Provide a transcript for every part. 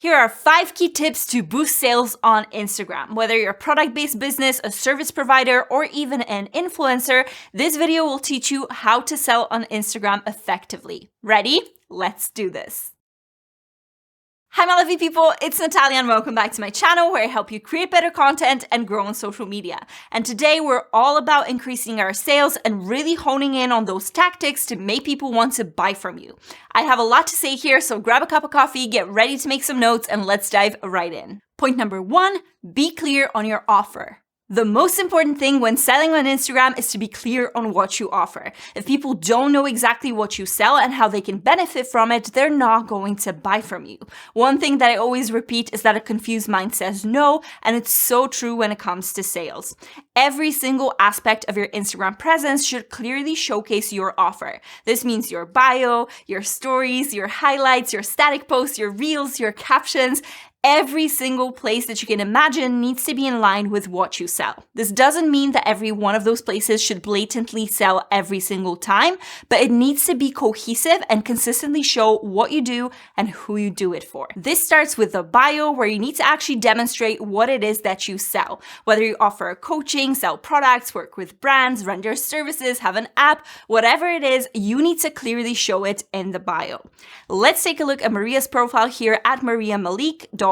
Here are 5 key tips to boost sales on Instagram. Whether you're a product-based business, a service provider, or even an influencer, this video will teach you how to sell on Instagram effectively. Ready? Let's do this. Hi my lovely people, it's Natalia and welcome back to my channel where I help you create better content and grow on social media. And today we're all about increasing our sales and really honing in on those tactics to make people want to buy from you. I have a lot to say here, so grab a cup of coffee, get ready to make some notes, and let's dive right in. Point number 1, be clear on your offer. The most important thing when selling on Instagram is to be clear on what you offer. If people don't know exactly what you sell and how they can benefit from it, they're not going to buy from you. One thing that I always repeat is that a confused mind says no, and it's so true when it comes to sales. Every single aspect of your Instagram presence should clearly showcase your offer. This means your bio, your stories, your highlights, your static posts, your reels, your captions. Every single place that you can imagine needs to be in line with what you sell. This doesn't mean that every one of those places should blatantly sell every single time, but it needs to be cohesive and consistently show what you do and who you do it for. This starts with the bio, where you need to actually demonstrate what it is that you sell. Whether you offer coaching, sell products, work with brands, render services, have an app, whatever it is, you need to clearly show it in the bio. Let's take a look at Maria's profile here at mariamalik.us.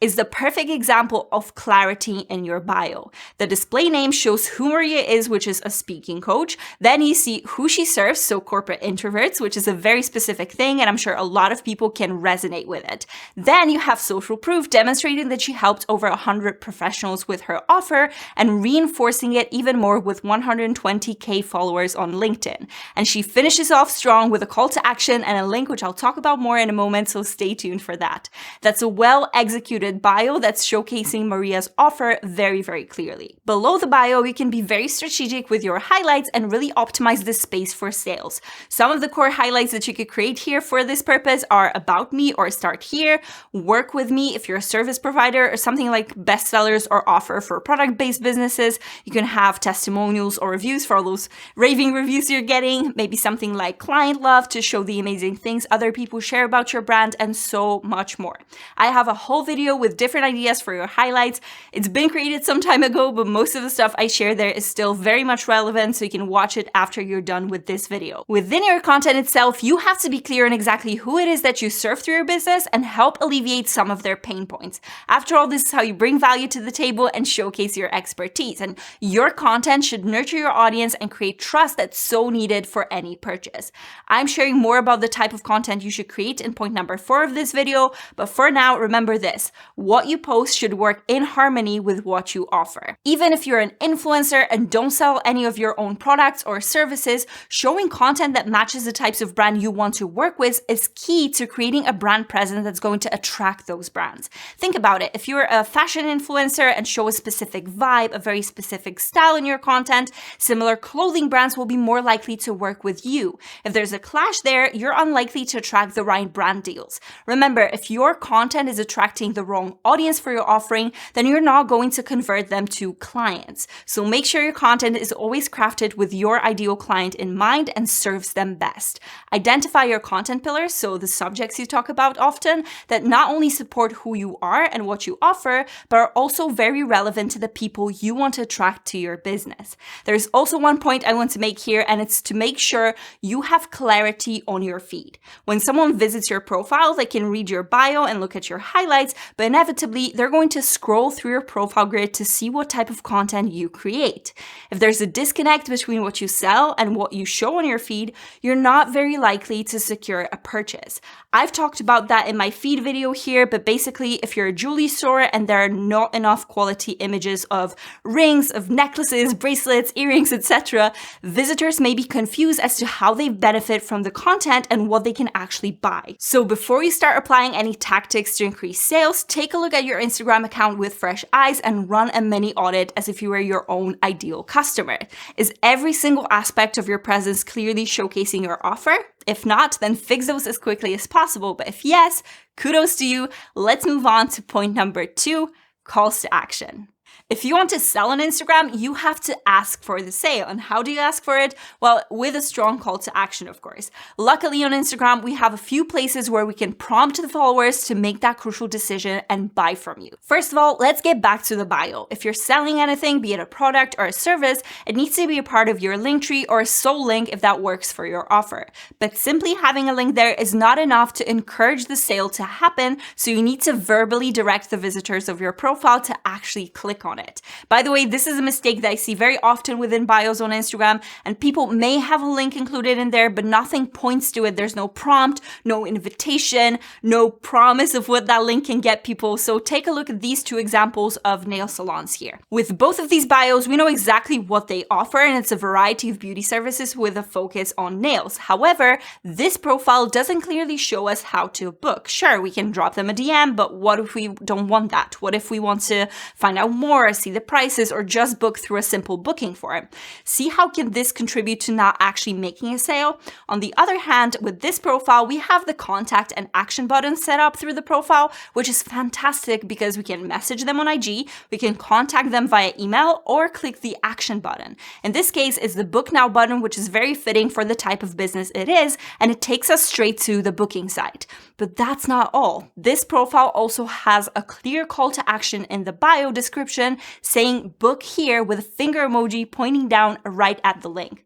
Is the perfect example of clarity in your bio. The display name shows who Maria is, which is a speaking coach. Then you see who she serves, so corporate introverts, which is a very specific thing, and I'm sure a lot of people can resonate with it. Then you have social proof demonstrating that she helped over 100 professionals with her offer and reinforcing it even more with 120k followers on LinkedIn. And she finishes off strong with a call to action and a link, which I'll talk about more in a moment, so stay tuned for that. That's a well-executed bio that's showcasing Maria's offer very, very clearly. Below the bio, you can be very strategic with your highlights and really optimize the space for sales. Some of the core highlights that you could create here for this purpose are about me or start here, work with me if you're a service provider, or something like bestsellers or offer for product-based businesses. You can have testimonials or reviews for all those raving reviews you're getting, maybe something like client love to show the amazing things other people share about your brand, and so much more. I have a whole video with different ideas for your highlights. It's been created some time ago, but most of the stuff I share there is still very much relevant, so you can watch it after you're done with this video. Within your content itself, you have to be clear on exactly who it is that you serve through your business and help alleviate some of their pain points. After all, this is how you bring value to the table and showcase your expertise. And your content should nurture your audience and create trust that's so needed for any purchase. I'm sharing more about the type of content you should create in point number 4 of this video, but for now, remember this: what you post should work in harmony with what you offer. Even if you're an influencer and don't sell any of your own products or services, showing content that matches the types of brand you want to work with is key to creating a brand presence that's going to attract those brands. Think about it. If you're a fashion influencer and show a specific vibe, a very specific style in your content, similar clothing brands will be more likely to work with you. If there's a clash there, you're unlikely to attract the right brand deals. Remember, if your content is attracting the wrong audience for your offering, then you're not going to convert them to clients. So make sure your content is always crafted with your ideal client in mind and serves them best. Identify your content pillars, so the subjects you talk about often, that not only support who you are and what you offer, but are also very relevant to the people you want to attract to your business. There's also one point I want to make here, and it's to make sure you have clarity on your feed. When someone visits your profile, they can read your bio and look at your highlights, but inevitably they're going to scroll through your profile grid to see what type of content you create. If there's a disconnect between what you sell and what you show on your feed, you're not very likely to secure a purchase. I've talked about that in my feed video here, but basically if you're a jewelry store and there are not enough quality images of rings, of necklaces, bracelets, earrings, etc., visitors may be confused as to how they benefit from the content and what they can actually buy. So before you start applying any tactics to increase sales, take a look at your Instagram account with fresh eyes and run a mini audit as if you were your own ideal customer. Is every single aspect of your presence clearly showcasing your offer? If not, then fix those as quickly as possible. But if yes, kudos to you. Let's move on to point number 2, calls to action. If you want to sell on Instagram, you have to ask for the sale. And how do you ask for it? Well, with a strong call to action, of course. Luckily on Instagram, we have a few places where we can prompt the followers to make that crucial decision and buy from you. First of all, let's get back to the bio. If you're selling anything, be it a product or a service, it needs to be a part of your link tree or a sole link if that works for your offer. But simply having a link there is not enough to encourage the sale to happen, so you need to verbally direct the visitors of your profile to actually click on it. By the way, this is a mistake that I see very often within bios on Instagram, and people may have a link included in there, but nothing points to it. There's no prompt, no invitation, no promise of what that link can get people. So take a look at these two examples of nail salons here. With both of these bios, we know exactly what they offer, and it's a variety of beauty services with a focus on nails. However, this profile doesn't clearly show us how to book. Sure, we can drop them a DM, but what if we don't want that? What if we want to find out more, see the prices, or just book through a simple booking form? See how can this contribute to not actually making a sale? On the other hand, with this profile, we have the contact and action button set up through the profile, which is fantastic because we can message them on IG, we can contact them via email, or click the action button. In this case, it's the book now button, which is very fitting for the type of business it is, and it takes us straight to the booking site. But that's not all. This profile also has a clear call to action in the bio description saying book here with a finger emoji pointing down right at the link.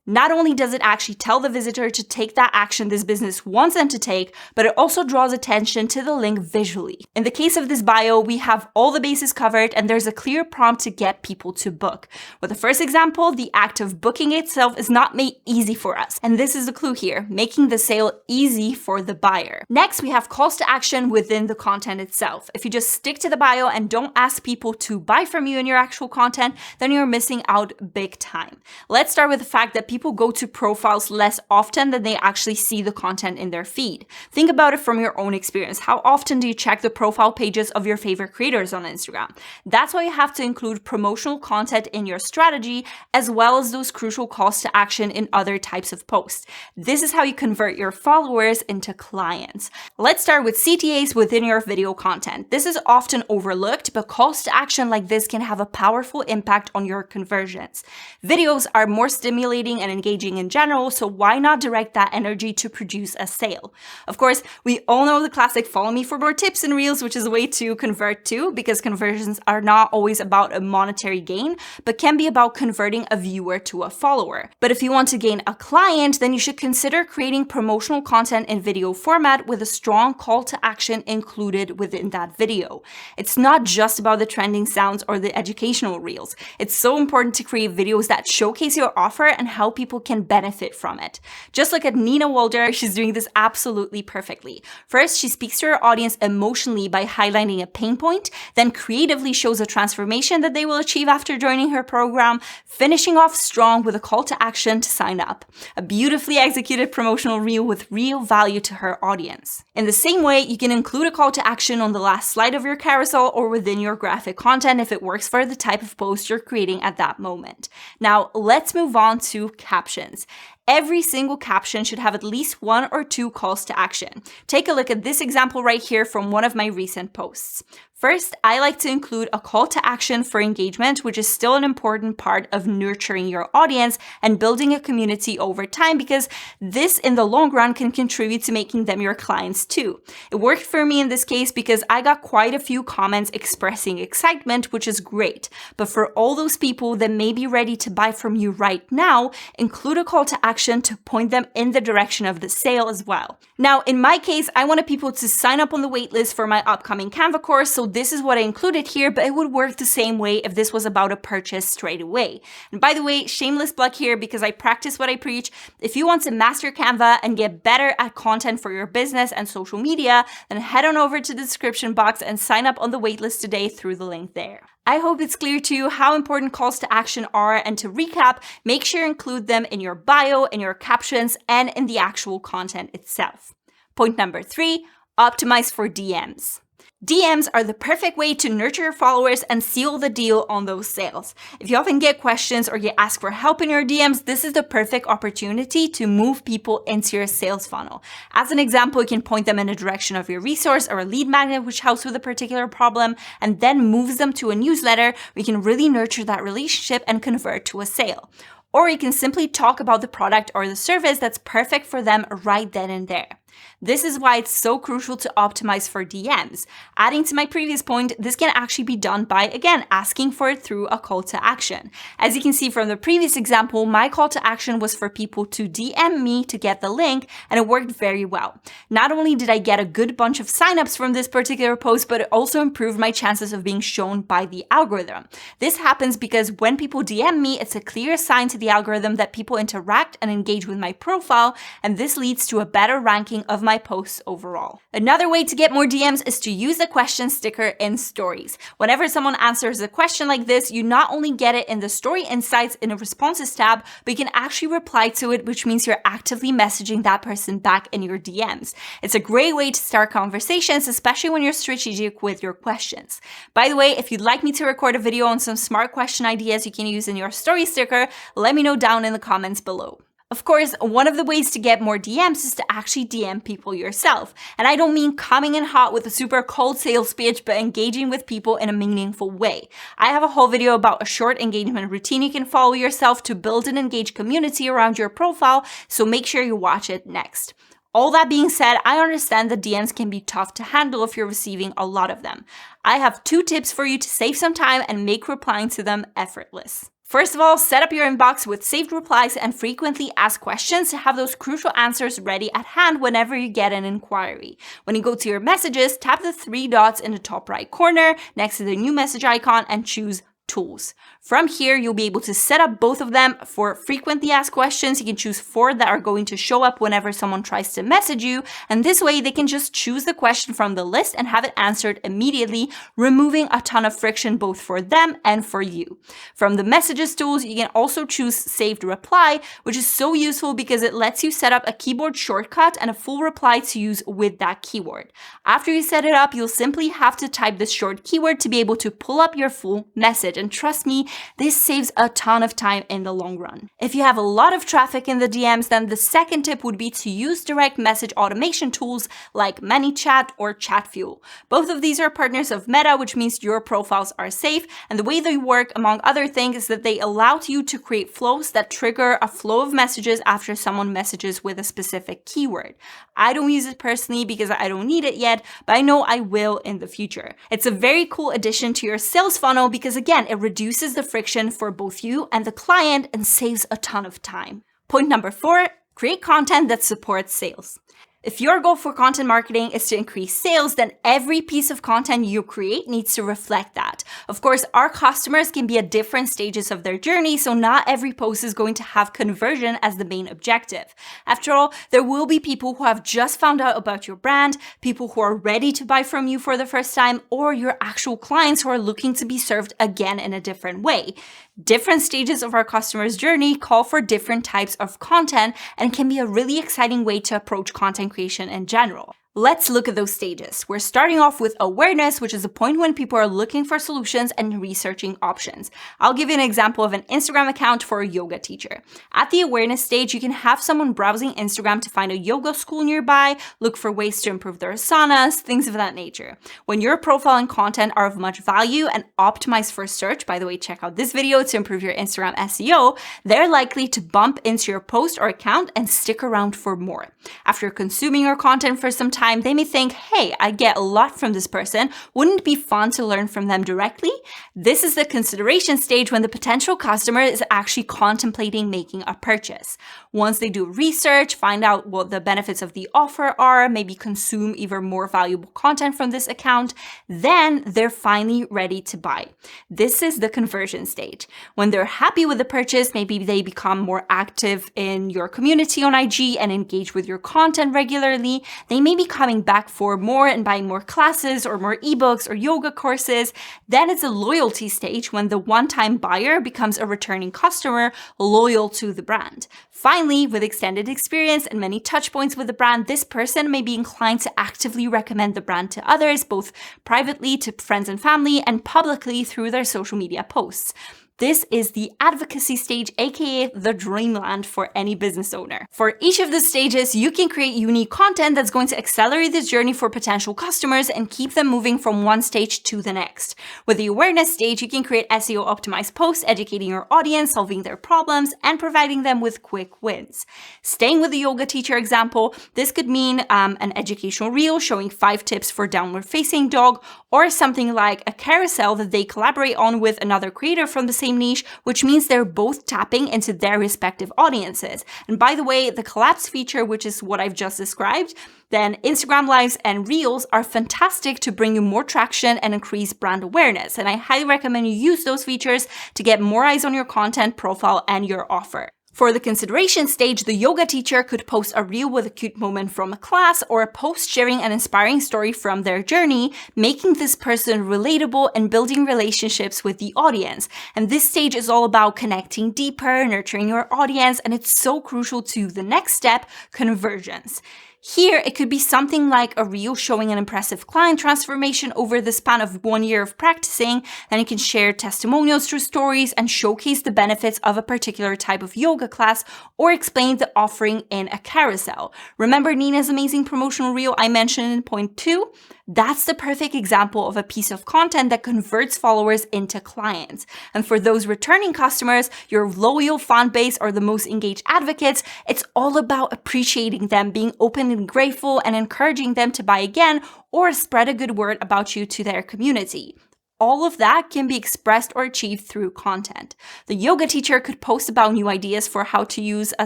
Not only does it actually tell the visitor to take that action this business wants them to take, but it also draws attention to the link visually. In the case of this bio, we have all the bases covered and there's a clear prompt to get people to book. With the first example, the act of booking itself is not made easy for us. And this is the clue here, making the sale easy for the buyer. Next, we have calls to action within the content itself. If you just stick to the bio and don't ask people to buy from you in your actual content, then you're missing out big time. Let's start with the fact that people go to profiles less often than they actually see the content in their feed. Think about it from your own experience. How often do you check the profile pages of your favorite creators on Instagram? That's why you have to include promotional content in your strategy, as well as those crucial calls to action in other types of posts. This is how you convert your followers into clients. Let's start with CTAs within your video content. This is often overlooked, but calls to action like this can have a powerful impact on your conversions. Videos are more stimulating and engaging in general, so why not direct that energy to produce a sale? Of course, we all know the classic follow me for more tips and reels, which is a way to convert too, because conversions are not always about a monetary gain, but can be about converting a viewer to a follower. But if you want to gain a client, then you should consider creating promotional content in video format with a strong call to action included within that video. It's not just about the trending sounds or the educational reels. It's so important to create videos that showcase your offer and how people can benefit from it. Just look at Nina Walder, she's doing this absolutely perfectly. First, she speaks to her audience emotionally by highlighting a pain point, then creatively shows a transformation that they will achieve after joining her program, finishing off strong with a call to action to sign up. A beautifully executed promotional reel with real value to her audience. In the same way, you can include a call to action on the last slide of your carousel or within your graphic content if it works for the type of post you're creating at that moment. Now, let's move on to captions. Every single caption should have at least one or two calls to action. Take a look at this example right here from one of my recent posts. First, I like to include a call to action for engagement, which is still an important part of nurturing your audience and building a community over time, because this in the long run can contribute to making them your clients too. It worked for me in this case because I got quite a few comments expressing excitement, which is great. But for all those people that may be ready to buy from you right now, include a call to action to point them in the direction of the sale as well. Now, in my case, I wanted people to sign up on the waitlist for my upcoming Canva course, so this is what I included here, but it would work the same way if this was about a purchase straight away. And by the way, shameless plug here because I practice what I preach. If you want to master Canva and get better at content for your business and social media, then head on over to the description box and sign up on the waitlist today through the link there. I hope it's clear to you how important calls to action are, and to recap, make sure you include them in your bio, in your captions, and in the actual content itself. Point number 3, optimize for DMs. DMs are the perfect way to nurture your followers and seal the deal on those sales. If you often get questions or you ask for help in your DMs, this is the perfect opportunity to move people into your sales funnel. As an example, you can point them in the direction of your resource or a lead magnet which helps with a particular problem and then moves them to a newsletter where you can really nurture that relationship and convert to a sale. Or you can simply talk about the product or the service that's perfect for them right then and there. This is why it's so crucial to optimize for DMs. Adding to my previous point, this can actually be done by, again, asking for it through a call to action. As you can see from the previous example, my call to action was for people to DM me to get the link, and it worked very well. Not only did I get a good bunch of signups from this particular post, but it also improved my chances of being shown by the algorithm. This happens because when people DM me, it's a clear sign to the algorithm that people interact and engage with my profile, and this leads to a better ranking of my posts overall. Another way to get more DMs is to use the question sticker in stories. Whenever someone answers a question like this, you not only get it in the story insights in a responses tab, but you can actually reply to it, which means you're actively messaging that person back in your DMs. It's a great way to start conversations, especially when you're strategic with your questions. By the way, if you'd like me to record a video on some smart question ideas you can use in your story sticker, let me know down in the comments below. Of course, one of the ways to get more DMs is to actually DM people yourself. And I don't mean coming in hot with a super cold sales pitch, but engaging with people in a meaningful way. I have a whole video about a short engagement routine you can follow yourself to build an engaged community around your profile, so make sure you watch it next. All that being said, I understand that DMs can be tough to handle if you're receiving a lot of them. I have 2 tips for you to save some time and make replying to them effortless. First of all, set up your inbox with saved replies and frequently asked questions to have those crucial answers ready at hand whenever you get an inquiry. When you go to your messages, tap the 3 dots in the top right corner next to the new message icon and choose Tools. From here, you'll be able to set up both of them. For frequently asked questions, you can choose 4 that are going to show up whenever someone tries to message you, and this way they can just choose the question from the list and have it answered immediately, removing a ton of friction both for them and for you. From the messages tools, you can also choose saved reply, which is so useful because it lets you set up a keyboard shortcut and a full reply to use with that keyword. After you set it up, you'll simply have to type this short keyword to be able to pull up your full message. And trust me, this saves a ton of time in the long run. If you have a lot of traffic in the DMs, then the second tip would be to use direct message automation tools like ManyChat or ChatFuel. Both of these are partners of Meta, which means your profiles are safe. And the way they work, among other things, is that they allow you to create flows that trigger a flow of messages after someone messages with a specific keyword. I don't use it personally because I don't need it yet, but I know I will in the future. It's a very cool addition to your sales funnel because, again, it reduces the friction for both you and the client and saves a ton of time. Point number 4, create content that supports sales. If your goal for content marketing is to increase sales, then every piece of content you create needs to reflect that. Of course, our customers can be at different stages of their journey, so not every post is going to have conversion as the main objective. After all, there will be people who have just found out about your brand, people who are ready to buy from you for the first time, or your actual clients who are looking to be served again in a different way. Different stages of our customers' journey call for different types of content and can be a really exciting way to approach content creation in general. Let's look at those stages. We're starting off with awareness, which is the point when people are looking for solutions and researching options. I'll give you an example of an Instagram account for a yoga teacher. At the awareness stage, you can have someone browsing Instagram to find a yoga school nearby, look for ways to improve their asanas, things of that nature. When your profile and content are of much value and optimized for search, by the way, check out this video to improve your Instagram SEO, they're likely to bump into your post or account and stick around for more. After consuming your content for some time, they may think, hey, I get a lot from this person. Wouldn't it be fun to learn from them directly? This is the consideration stage when the potential customer is actually contemplating making a purchase. Once they do research, find out what the benefits of the offer are, maybe consume even more valuable content from this account, then they're finally ready to buy. This is the conversion stage. When they're happy with the purchase, maybe they become more active in your community on IG and engage with your content regularly. They may become coming back for more and buying more classes or more ebooks or yoga courses. Then it's a loyalty stage when the one-time buyer becomes a returning customer loyal to the brand. Finally, with extended experience and many touch points with the brand, this person may be inclined to actively recommend the brand to others, both privately to friends and family and publicly through their social media posts. This is the advocacy stage, aka the dreamland for any business owner. For each of the stages, you can create unique content that's going to accelerate this journey for potential customers and keep them moving from one stage to the next. With the awareness stage, you can create SEO optimized posts, educating your audience, solving their problems, and providing them with quick wins. Staying with the yoga teacher example, this could mean an educational reel showing 5 tips for downward facing dog, or something like a carousel that they collaborate on with another creator from the same niche, which means they're both tapping into their respective audiences. And by the way, the collapse feature, which is what I've just described, then Instagram Lives and Reels are fantastic to bring you more traction and increase brand awareness. And I highly recommend you use those features to get more eyes on your content, profile, and your offer. For the consideration stage, the yoga teacher could post a reel with a cute moment from a class or a post sharing an inspiring story from their journey, making this person relatable and building relationships with the audience. And this stage is all about connecting deeper, nurturing your audience, and it's so crucial to the next step, conversions. Here, it could be something like a reel showing an impressive client transformation over the span of 1 year of practicing. Then you can share testimonials through stories and showcase the benefits of a particular type of yoga class or explain the offering in a carousel. Remember Nina's amazing promotional reel I mentioned in point 2? That's the perfect example of a piece of content that converts followers into clients. And for those returning customers, your loyal fan base or the most engaged advocates, it's all about appreciating them, being open and grateful, and encouraging them to buy again or spread a good word about you to their community. All of that can be expressed or achieved through content. The yoga teacher could post about new ideas for how to use a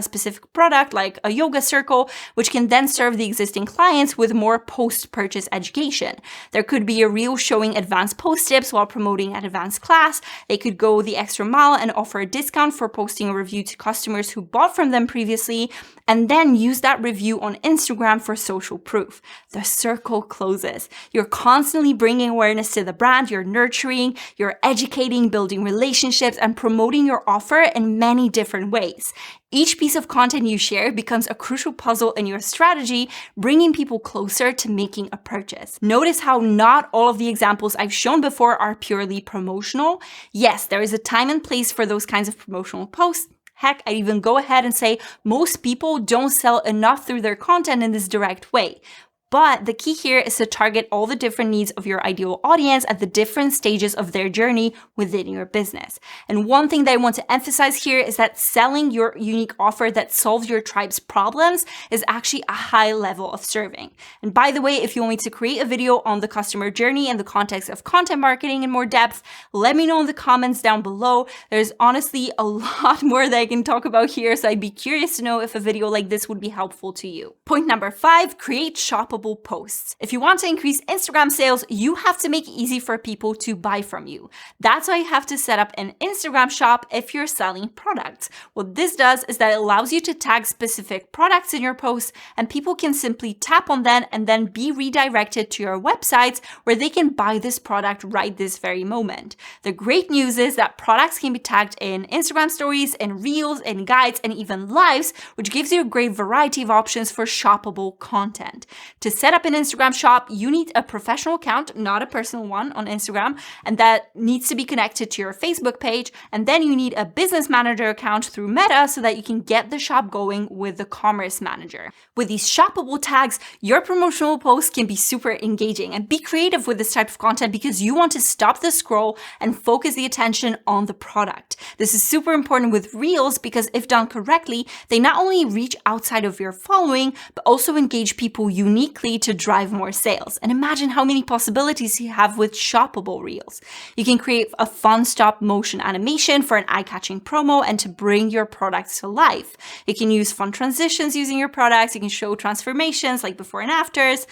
specific product like a yoga circle, which can then serve the existing clients with more post-purchase education. There could be a reel showing advanced post tips while promoting an advanced class. They could go the extra mile and offer a discount for posting a review to customers who bought from them previously, and then use that review on Instagram for social proof. The circle closes. You're constantly bringing awareness to the brand, you're nurturing, you're educating, building relationships, and promoting your offer in many different ways. Each piece of content you share becomes a crucial puzzle in your strategy, bringing people closer to making a purchase. Notice how not all of the examples I've shown before are purely promotional. Yes, there is a time and place for those kinds of promotional posts. Heck, I'd even go ahead and say most people don't sell enough through their content in this direct way. But the key here is to target all the different needs of your ideal audience at the different stages of their journey within your business. And one thing that I want to emphasize here is that selling your unique offer that solves your tribe's problems is actually a high level of serving. And by the way, if you want me to create a video on the customer journey in the context of content marketing in more depth, let me know in the comments down below. There's honestly a lot more that I can talk about here, so I'd be curious to know if a video like this would be helpful to you. Point number 5, create shoppable posts. If you want to increase Instagram sales, you have to make it easy for people to buy from you. That's why you have to set up an Instagram shop if you're selling products. What this does is that it allows you to tag specific products in your posts, and people can simply tap on them and then be redirected to your websites where they can buy this product right this very moment. The great news is that products can be tagged in Instagram stories, in reels, in guides, and even lives, which gives you a great variety of options for shoppable content. To set up an Instagram shop, you need a professional account, not a personal one on Instagram, and that needs to be connected to your Facebook page. And then you need a business manager account through Meta so that you can get the shop going with the commerce manager. With these shoppable tags, your promotional posts can be super engaging, and be creative with this type of content because you want to stop the scroll and focus the attention on the product. This is super important with Reels because if done correctly, they not only reach outside of your following, but also engage people uniquely to drive more sales. And imagine how many possibilities you have with shoppable reels. You can create a fun stop motion animation for an eye-catching promo and to bring your products to life. You can use fun transitions using your products. You can show transformations like before and afters.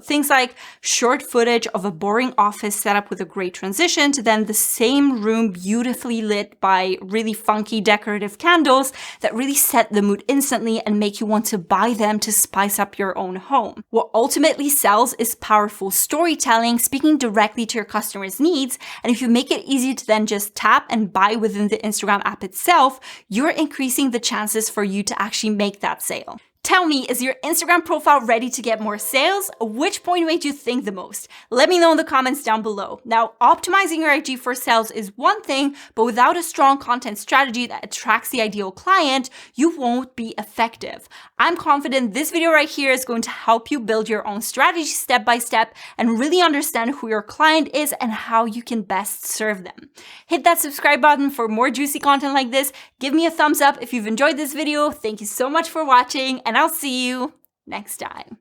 Things like short footage of a boring office setup with a great transition to then the same room beautifully lit by really funky decorative candles that really set the mood instantly and make you want to buy them to spice up your own home. What ultimately sells is powerful storytelling, speaking directly to your customers' needs. And if you make it easy to then just tap and buy within the Instagram app itself, you're increasing the chances for you to actually make that sale. Tell me, is your Instagram profile ready to get more sales? Which point made you think the most? Let me know in the comments down below. Now, optimizing your IG for sales is one thing, but without a strong content strategy that attracts the ideal client, you won't be effective. I'm confident this video right here is going to help you build your own strategy step by step and really understand who your client is and how you can best serve them. Hit that subscribe button for more juicy content like this. Give me a thumbs up if you've enjoyed this video. Thank you so much for watching, and I'll see you next time.